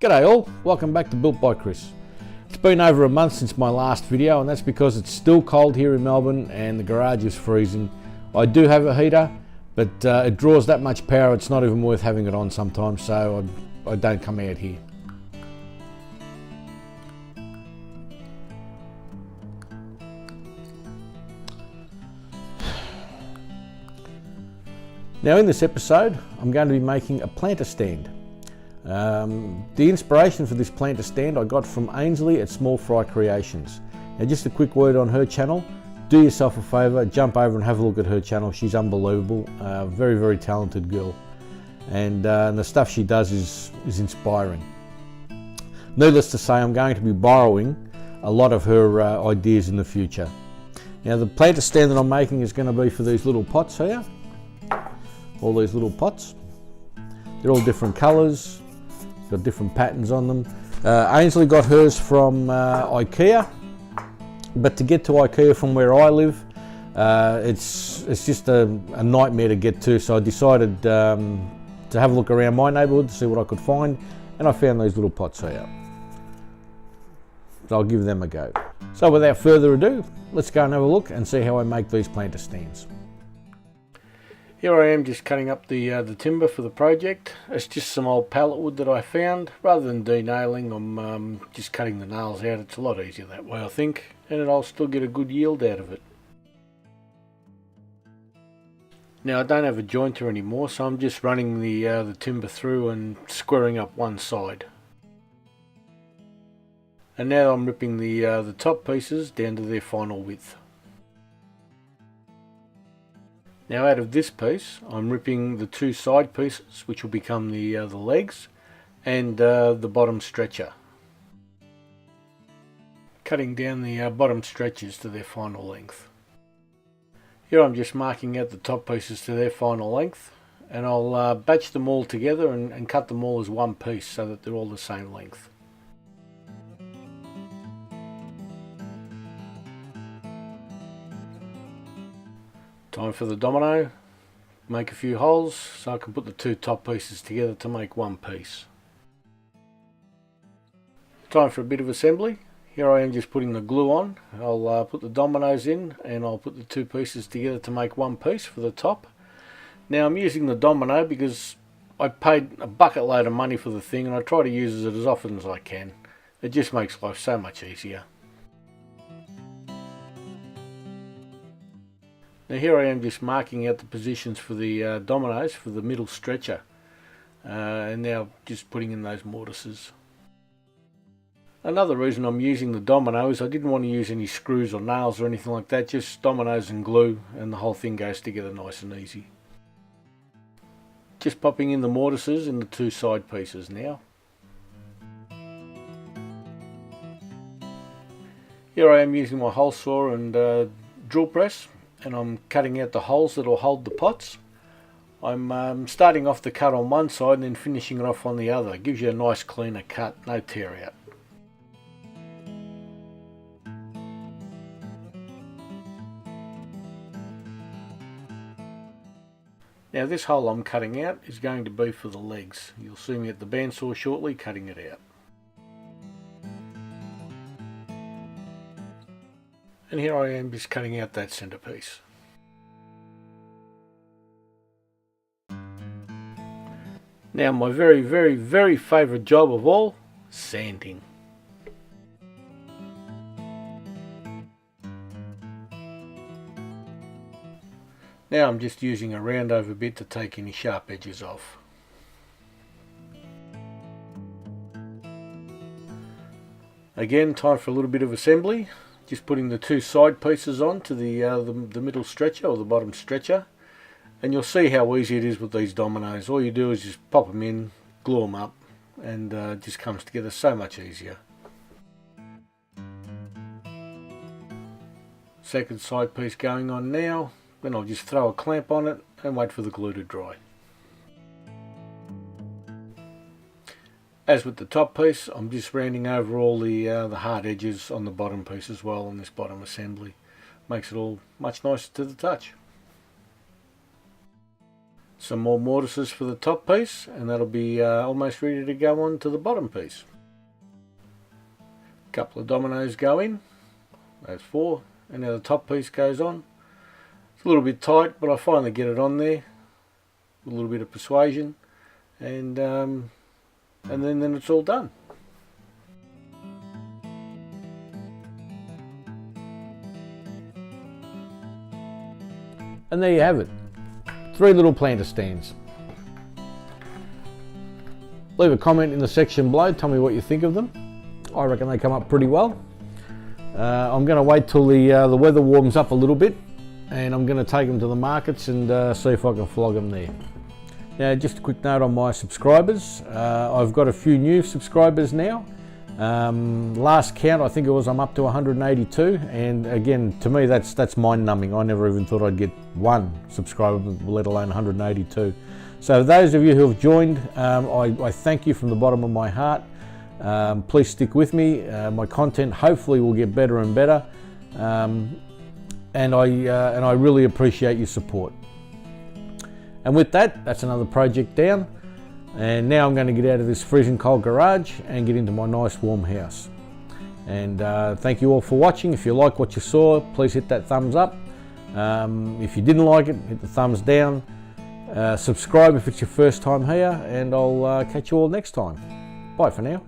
G'day all, welcome back to Built by Chris. It's been over a month since my last video, and that's because it's still cold here in Melbourne and the garage is freezing. I do have a heater, but it draws that much power it's not even worth having it on sometimes, so I don't come out here. Now in this episode, I'm going to be making a planter stand. The inspiration for this planter stand I got from Ainsley at Small Fry Creations. Now just a quick word on her channel. Do yourself a favour, jump over and have a look at her channel. She's unbelievable, very, very talented girl. And the stuff she does is inspiring. Needless to say, I'm going to be borrowing a lot of her ideas in the future. Now the planter stand that I'm making is going to be for these little pots here. All these little pots. They're all different colours, got different patterns on them. Ainsley got hers from IKEA, but to get to IKEA from where I live, it's just a nightmare to get to, so I decided to have a look around my neighbourhood to see what I could find, and I found these little pots here. So I'll give them a go. So without further ado, let's go and have a look and see how I make these planter stands. Here I am just cutting up the timber for the project. It's just some old pallet wood that I found. Rather than denailing, I'm just cutting the nails out. It's a lot easier that way, I think, and I'll still get a good yield out of it. Now I don't have a jointer anymore, so I'm just running the timber through and squaring up one side. And now I'm ripping the top pieces down to their final width. Now out of this piece, I'm ripping the two side pieces, which will become the legs, and the bottom stretcher. Cutting down the bottom stretchers to their final length. Here I'm just marking out the top pieces to their final length, and I'll batch them all together and cut them all as one piece so that they're all the same length. Time for the domino. Make a few holes so I can put the two top pieces together to make one piece. Time for a bit of assembly. Here I am just putting the glue on. I'll put the dominoes in and I'll put the two pieces together to make one piece for the top. Now I'm using the domino because I paid a bucket load of money for the thing and I try to use it as often as I can. It just makes life so much easier. Now here I am just marking out the positions for the dominoes for the middle stretcher, and now just putting in those mortises. Another reason I'm using the domino is I didn't want to use any screws or nails or anything like that, just dominoes and glue, and the whole thing goes together nice and easy. Just popping in the mortises in the two side pieces now. Here I am using my hole saw and drill press, and I'm cutting out the holes that will hold the pots. I'm starting off the cut on one side and then finishing it off on the other. It gives you a nice cleaner cut, no tear out. Now this hole I'm cutting out is going to be for the legs. You'll see me at the bandsaw shortly cutting it out. And here I am just cutting out that centerpiece. Now my very, very, very favourite job of all, sanding. Now I'm just using a round over bit to take any sharp edges off. Again, time for a little bit of assembly. Just putting the two side pieces on to the middle stretcher or the bottom stretcher, and you'll see how easy it is with these dominoes. All you do is just pop them in, glue them up, and it just comes together so much easier. Second side piece going on now, then I'll just throw a clamp on it and wait for the glue to dry. As with the top piece, I'm just rounding over all the hard edges on the bottom piece as well on this bottom assembly. Makes it all much nicer to the touch. some more mortises for the top piece, and that'll be almost ready to go on to the bottom piece. A couple of dominoes go in, that's 4, and now the top piece goes on. It's a little bit tight, but I finally get it on there with a little bit of persuasion, and then it's all done. And there you have it, 3 little planter stands. Leave a comment in the section below, tell me what you think of them. I reckon they come up pretty well. I'm going to wait till the weather warms up a little bit, and I'm going to take them to the markets and see if I can flog them there. Now, just a quick note on my subscribers. I've got a few new subscribers now. Last count, I think it was, I'm up to 182, and again, to me that's mind-numbing. I never even thought I'd get 1 subscriber, let alone 182. So those of you who have joined, I thank you from the bottom of my heart. Please stick with me. My content hopefully will get better and better, and I really appreciate your support. And with that, that's another project down. And now I'm going to get out of this freezing cold garage and get into my nice warm house. And thank you all for watching. If you like what you saw, please hit that thumbs up. If you didn't like it, hit the thumbs down. Subscribe if it's your first time here, and I'll catch you all next time. Bye for now.